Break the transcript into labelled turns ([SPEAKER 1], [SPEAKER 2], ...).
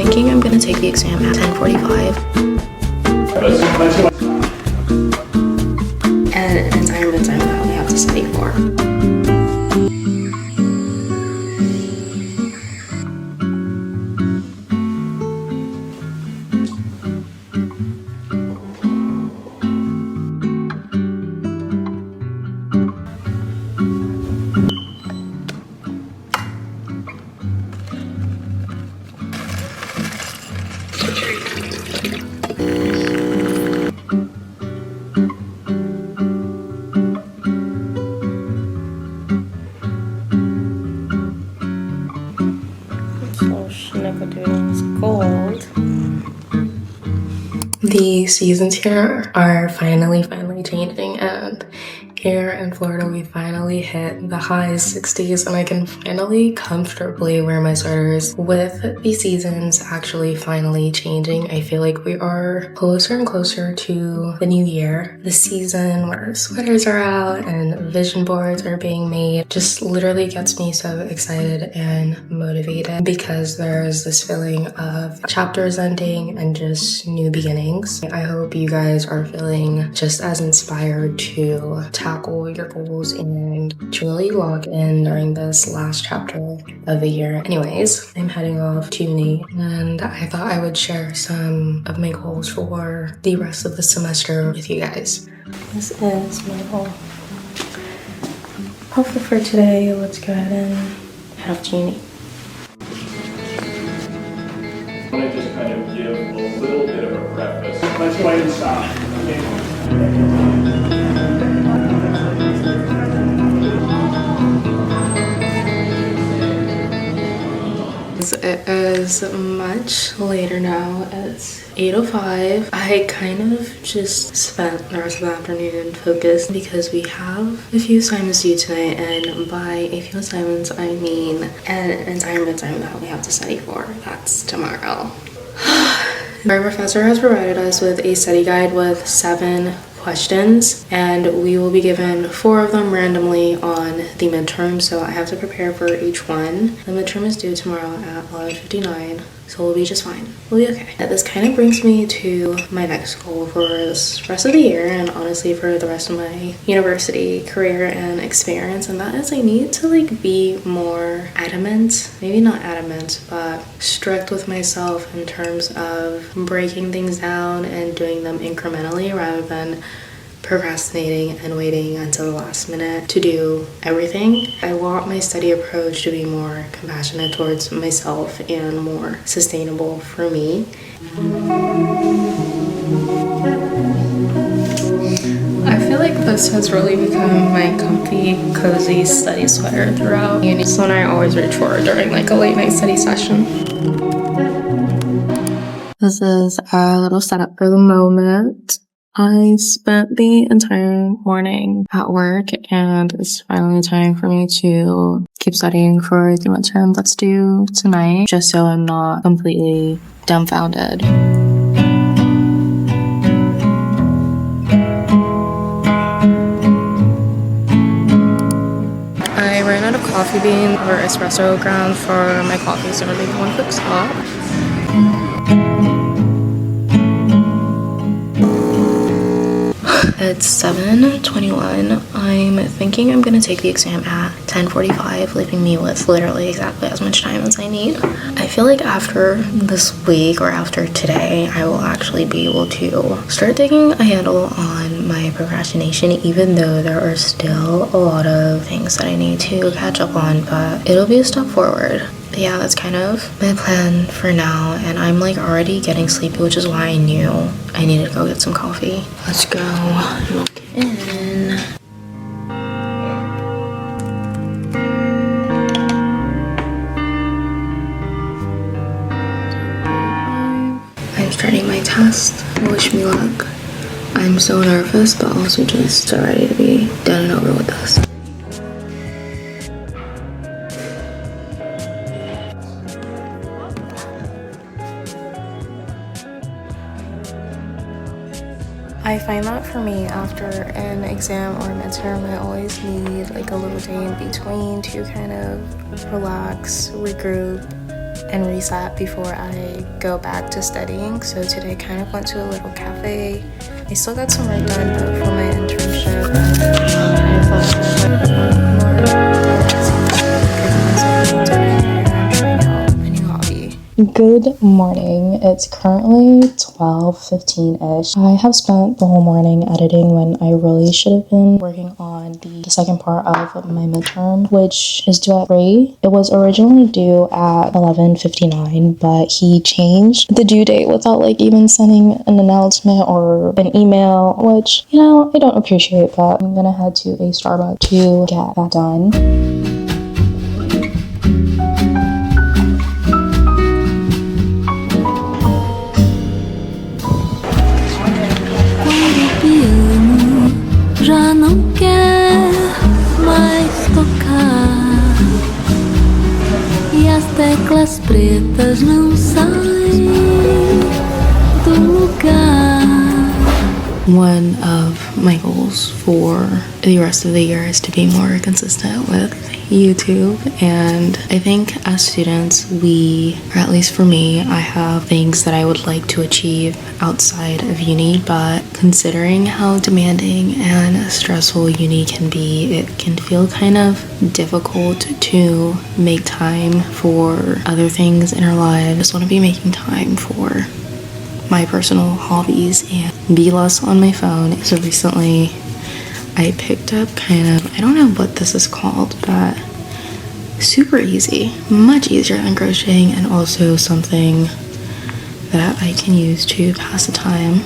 [SPEAKER 1] thinking I'm gonna take the exam at 10:45. And an entire midterm that we have to study for. Gold. The seasons here are finally changing, and here in Florida we finally hit the high 60s and I can finally comfortably wear my sweaters. With the seasons actually finally changing, I feel like we are closer and closer to the new year. The season where sweaters are out and vision boards are being made just literally gets me so excited and motivated because there's this feeling of chapters ending and just new beginnings. I hope you guys are feeling just as inspired to tackle your goals and truly log in during this last chapter of the year. Anyways, I'm heading off to uni and I thought I would share some of my goals for the rest of the semester with you guys. This is my goal. Hopefully for today, let's go ahead and head off to uni.
[SPEAKER 2] I want to just kind of give a little bit of a preface. Let's go ahead and stop.
[SPEAKER 1] It is much later now. It's 8:05. I kind of just spent the rest of the afternoon focused because we have a few assignments due tonight, and by a few assignments I mean an entire midterm that we have to study for. That's tomorrow. Our professor has provided us with a study guide with 7 questions, and we will be given 4 of them randomly on the midterm, so I have to prepare for each one. The midterm is due tomorrow at 11:59, so we'll be just fine. We'll be okay. This kind of brings me to my next goal for this rest of the year, and honestly for the rest of my university career and experience, and that is I need to be more adamant, maybe not adamant, but strict with myself in terms of breaking things down and doing them incrementally rather than procrastinating and waiting until the last minute to do everything. I want my study approach to be more compassionate towards myself and more sustainable for me. I feel like this has really become my comfy, cozy study sweater throughout uni. It's one I always reach for during a late night study session. This is a little setup for the moment. I spent the entire morning at work and it's finally time for me to keep studying for the midterm that's due tonight, just so I'm not completely dumbfounded. I ran out of coffee bean or espresso ground for my coffee, so I'm gonna make one quick stop. It's 7:21. I'm thinking I'm gonna take the exam at 10:45, leaving me with literally exactly as much time as I need. I feel like after this week or after today, I will actually be able to start taking a handle on my procrastination, even though there are still a lot of things that I need to catch up on, but it'll be a step forward. But yeah, that's kind of my plan for now, and I'm already getting sleepy, which is why I knew I needed to go get some coffee. Let's go log in. I'm starting my test. Wish me luck. I'm so nervous, but also just so ready to be done and over with this. I find that for me, after an exam or midterm, I always need a little day in between to kind of relax, regroup, and reset before I go back to studying. So today I kind of went to a little cafe. I still got some work done, but for my internship, I felt more relaxing, cooking myself dinner and trying out a new hobby. Good morning. It's currently 12:15-ish. I have spent the whole morning editing when I really should have been working on the second part of my midterm, which is due at 3. It was originally due at 11:59, but he changed the due date without like even sending an announcement or an email, which, you know, I don't appreciate, but I'm gonna head to a Starbucks to get that done.
[SPEAKER 3] Já não quer mais tocar e as teclas pretas não saem do lugar.
[SPEAKER 1] One of my goals for the rest of the year is to be more consistent with YouTube, and I think as students or at least for me, I have things that I would like to achieve outside of uni, but considering how demanding and stressful uni can be, it can feel kind of difficult to make time for other things in our lives. I just want to be making time for my personal hobbies and be less on my phone. So recently I picked up I don't know what this is called, but super easy, much easier than crocheting, and also something that I can use to pass the time.